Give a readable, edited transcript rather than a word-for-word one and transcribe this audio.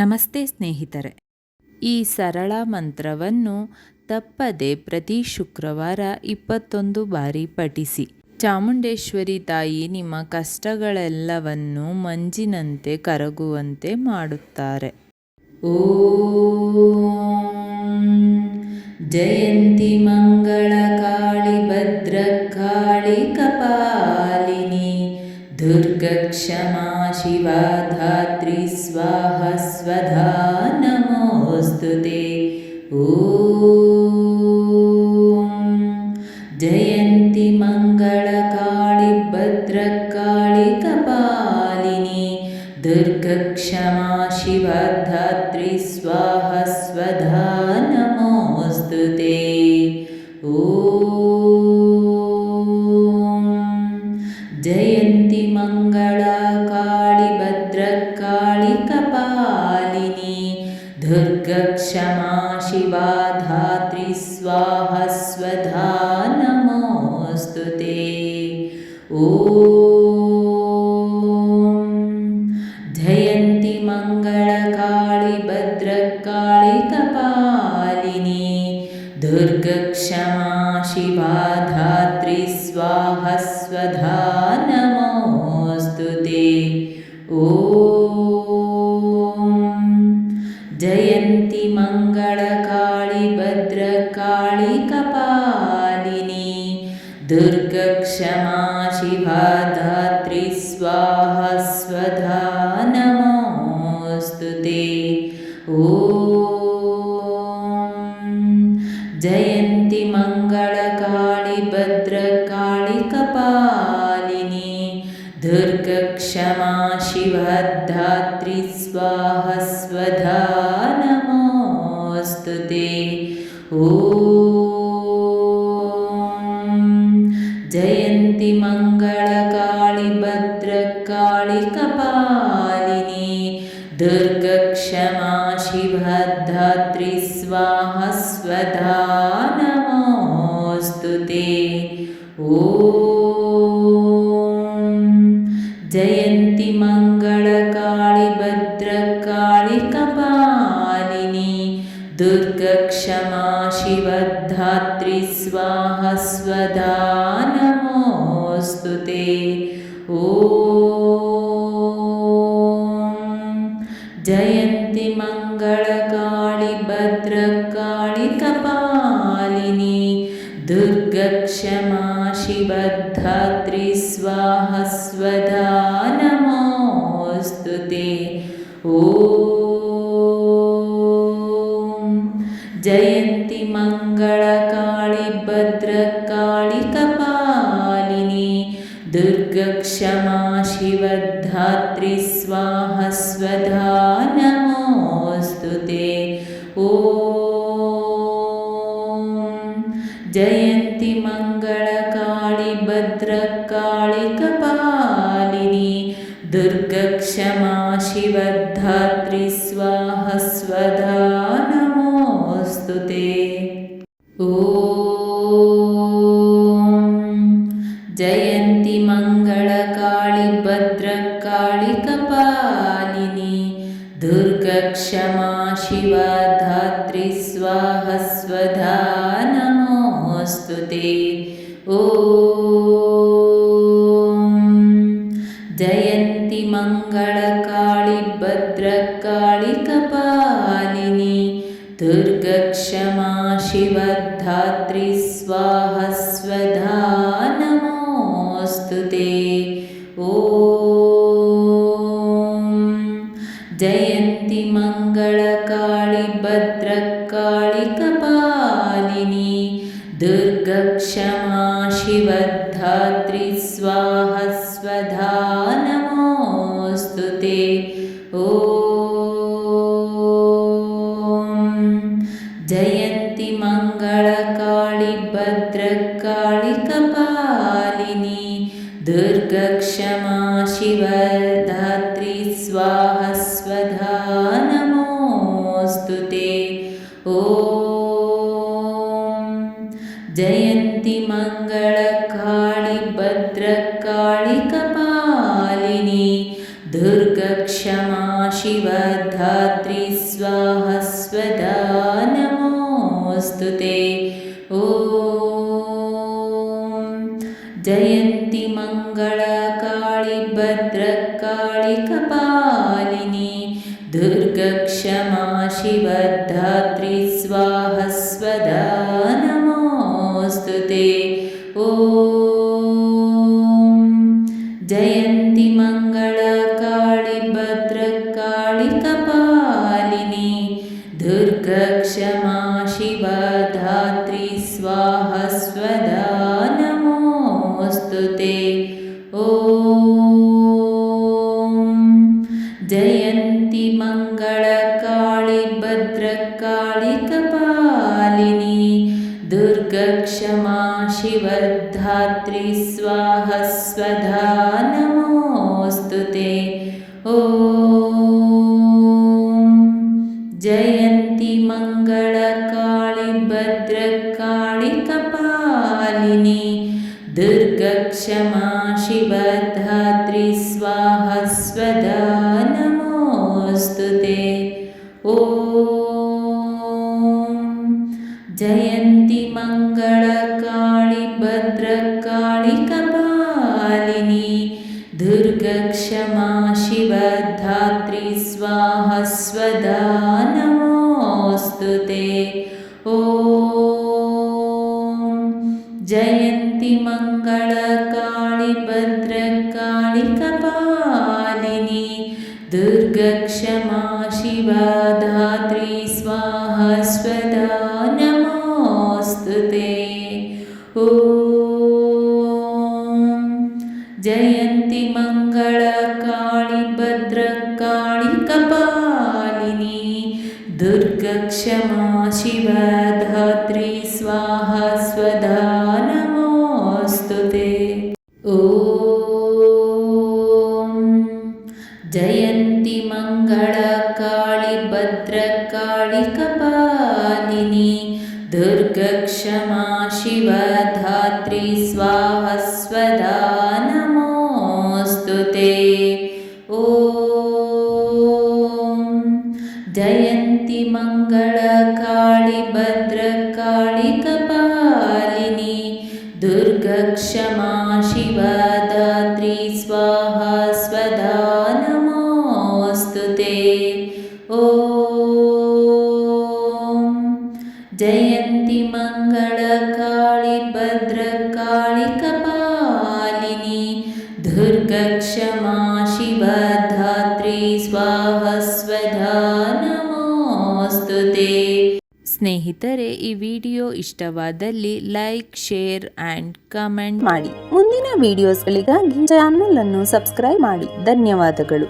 ನಮಸ್ತೆ ಸ್ನೇಹಿತರೆ, ಈ ಸರಳ ಮಂತ್ರವನ್ನು ತಪ್ಪದೆ ಪ್ರತಿ ಶುಕ್ರವಾರ 21 ಬಾರಿ ಪಠಿಸಿ. ಚಾಮುಂಡೇಶ್ವರಿ ತಾಯಿ ನಿಮ್ಮ ಕಷ್ಟಗಳೆಲ್ಲವನ್ನು ಮಂಜಿನಂತೆ ಕರಗುವಂತೆ ಮಾಡುತ್ತಾರೆ. ಓಂ ಜಯಂತಿ ಮಂಗಳ ಕಾಳಿ ಭದ್ರಕಾಳಿ ಕಪಾಲಿನಿ ದುರ್ಗಾ ಕ್ಷಮಾ ಶಿವಾ ಧಾತ್ರಿ ಸ್ವಾಹ ಸ್ವಧಾ ನಮೋಸ್ತುತೆ. ಓಂ ಜಯಂತಿ ಮಂಗಳ ಕಾಳಿ ಭದ್ರಕಾಳಿ ಕಪಾಲಿನಿ ದುರ್ಗಾ ಕ್ಷಮಾ ಶಿವಾ ಧಾತ್ರಿ ಸ್ವಾಹ ಸ್ವಧಾ ನಮೋಸ್ತುತೆ. ಓಂ ಜಯಂತಿ ಮಂಗಳ ಕಾಳಿ ಭದ್ರಕಾಳಿ ಕಪಾಲಿನಿ ದುರ್ಗಾ ಕ್ಷಮಾ ಶಿವಾ ಧಾತ್ರಿ ಸ್ವಾಹ ಸ್ವಧಾ ನಮೋಸ್ತುತೆ. ಓಂ ಜಯಂತಿ ಮಂಗಳ ಕಾಳಿ ಭದ್ರಕಾಳಿ ಕಪಾಲಿನಿ ದುರ್ಗಾ ಕ್ಷಮಾ ಶಿವಾ ಧಾತ್ರಿ ಸ್ವಾಹ ಸ್ವಧಾ ನಮೋಸ್ತುತೆ. ಓಂ ಜಯಂತಿ ಮಂಗಳ ಕಾಳಿ ಭದ್ರಕಾಳಿ ಕಪಾಲಿನಿ ದುರ್ಗಾ ಕ್ಷಮಾ ಶಿವಾ ಧಾತ್ರಿ ಸ್ವಾಹ ಸ್ವಧಾ ನಮೋಸ್ತುತೆ. ಓಂ ಜಯಂತಿ ಮಂಗಳ ಕಾಳಿ ಭದ್ರಕಾಳಿ ಕಪಾಲಿನಿ ದುರ್ಗಾ ಕ್ಷಮಾ ಶಿವಾ ಧಾತ್ರಿ ಸ್ವಾಹ ಸ್ವಧಾ ನಮೋಸ್ತುತೆ. ಓಂ ಜಯಂತಿ ಮಂಗಳ ಕಾಳಿ ಭದ್ರಕಾಳಿ ಕಪಾಲಿನಿ ದುರ್ಗಾ ಕ್ಷಮಾ ಶಿವಾ ಧಾತ್ರಿ ಸ್ವಾಹ ಸ್ವಧಾ ನಮೋಸ್ತುತೆ. ಓಂ ಜಯಂತಿ ಮಂಗಳ ಕಾಳಿ ಭದ್ರಕಾಳಿ ಕಪಾಲಿನಿ ದುರ್ಗಾ ಕ್ಷಮಾ ಶಿವಾ ಧಾತ್ರಿ ಸ್ವಾಹ ಸ್ವಧಾ ನಮೋಸ್ತುತೆ. ಓಂ ಜಯಂತಿ ಮಂಗಳ ಕಾಳಿ ಭದ್ರಕಾಳಿ ಕಪಾಲಿನಿ ದುರ್ಗಾ ಕ್ಷಮಾ ಶಿವಾ ಧಾತ್ರಿ ಸ್ವಾಹ ಸ್ವಧಾ ನಮೋಸ್ತುತೆ. ಓಂ ಜಯಂತಿ ಮಂಗಳ ಕಾಳಿ ಭದ್ರಕಾಳಿ ಕಪಾಲಿನಿ ದುರ್ಗಾ ಕ್ಷಮಾ ಶಿವಾ ಧಾತ್ರಿ ಸ್ವಾಹ ಸ್ವಧಾ ನಮೋಸ್ತುತೆ. ಓಂ ಜಯಂತಿ ಮಂಗಳ ಕಾಳಿ ಭದ್ರಕಾಳಿ ಕಪಾಲಿನಿ ದುರ್ಗಾ ಕ್ಷಮಾ ಶಿವಾ ಧಾತ್ರಿ ಸ್ವಾಹ ಸ್ವಧಾ ನಮೋಸ್ತುತೆ. ಓಂ ಜಯಂತಿ ಮಂಗಳ ಕಾಳಿ ಭದ್ರಕಾಳಿ ಕಪಾಲಿನಿ ದುರ್ಗಾ ಕ್ಷಮಾ ಶಿವಾ ಧಾತ್ರಿ ಸ್ವಾಹ ಸ್ವಧಾ ನಮೋಸ್ತುತೆ. ಓಂ ಜಯಂತಿ ಮಂಗಳ ಕಾಳಿ ಭದ್ರಕಾಳಿ ಕಪಾಲಿನಿ ದುರ್ಗಾ ಕ್ಷಮಾ ಶಿವಾ ಧಾತ್ರಿ ಸ್ವಾಹ ಸ್ವಧಾ ನಮೋಸ್ತುತೆ. ಓಂ ಜಯಂತಿ ಮಂಗಳ ಕಾಳಿ ಭದ್ರಕಾಳಿ ಕಪಾಲಿನಿ ದುರ್ಗಾ ಕ್ಷಮಾ ಶಿವಾ ಧಾತ್ರಿ ಸ್ವಾಹ ಸ್ವಧಾ ನಮೋಸ್ತುತೆ. ಓಂ ಜಯಂತಿ ಮಂಗಳ ಕಾಳಿ ಭದ್ರಕಾಳಿ ಕಪಾಲಿನಿ ದುರ್ಗಾ ಕ್ಷಮಾ ಶಿವಾ ಧಾತ್ರಿ ಸ್ವಾಹ ಸ್ವಧಾ ನಮೋಸ್ತುತೆ. ಓಂ ಜಯಂತಿ ಮಂಗಳ ಕಾಳಿ ಭದ್ರಕಾಳಿ ಕಪಾಲಿನಿ दुर्गक्षमा शिवधात्री स्वाहा स्वधा नमोऽस्तु ते। ॐ जयन्ती मङ्गलकाळी भद्रकाळी कपालिनी दुर्गक्षमा शिवधात्री स्वाहा स्वधा नमोऽस्तु ते। ॐ जयन्ती मङ्गलकाळी भद्रकाळी कपालिनी दुर्गक्षमा शिवधात्री स्वाहा स्वधा नमोऽस्तु ते। ॐ जयन्ती मङ्गलकाळी भद्रकाळी कपालिनी दुर्गक्षमा शिवधात्री स्वाहा स्वधा नमोऽस्तु ते। ॐ जयन्ती मङ्गलकाळी भद्रकाळी कपालिनी दुर्गक्षमा शिवधात्री स्वाहा स्वधा नमोऽस्तु ते। ॐ जयन्ती मङ्गलकाळी भद्रकाळी कपालिनी दुर्गक्षमा शिवधात्री स्वाहा स्वधा नमोऽस्तु ते। ॐ जयन्ती मङ्गलकाळी भद्रकाळी कपालिनी दुर्गक्षमा शिवधात्री स्वाहा स्वधा नमोऽस्तु ते। ॐ जयन्ती मङ्गलकाळी भद्रकाळी कपालिनी दुर्गक्षमा शिवधात्री स्वाहा स्वधा नमोऽस्तु ते। ॐ जयन्ती मङ्गलकाळी भद्रकाळी कपालिनी दुर्गक्षमा शिवधात्री स्वाहा स्वधा नमोऽस्तु ते। ॐ जयन्ती मङ्गलकाळी भद्रकाळी कपालिनी दुर्गक्षमा शिवधात्री स्वाहा स्वधा नमोऽस्तु ते। ॐ जयन्ती मङ्गलकाळी भद्रकाळी कपालिनी दुर्गक्षमा शिवधात्री स्वाहा स्वधा नमोऽस्तु ते। ಸ್ನೇಹಿತರೆ, ಈ ವಿಡಿಯೋ ಇಷ್ಟವಾದಲ್ಲಿ ಲೈಕ್, ಶೇರ್ ಆ್ಯಂಡ್ ಕಮೆಂಟ್ ಮಾಡಿ. ಮುಂದಿನ ವಿಡಿಯೋಸ್ಗಳಿಗಾಗಿ ಚಾನಲ್ ಅನ್ನು ಸಬ್ಸ್ಕ್ರೈಬ್ ಮಾಡಿ. ಧನ್ಯವಾದಗಳು.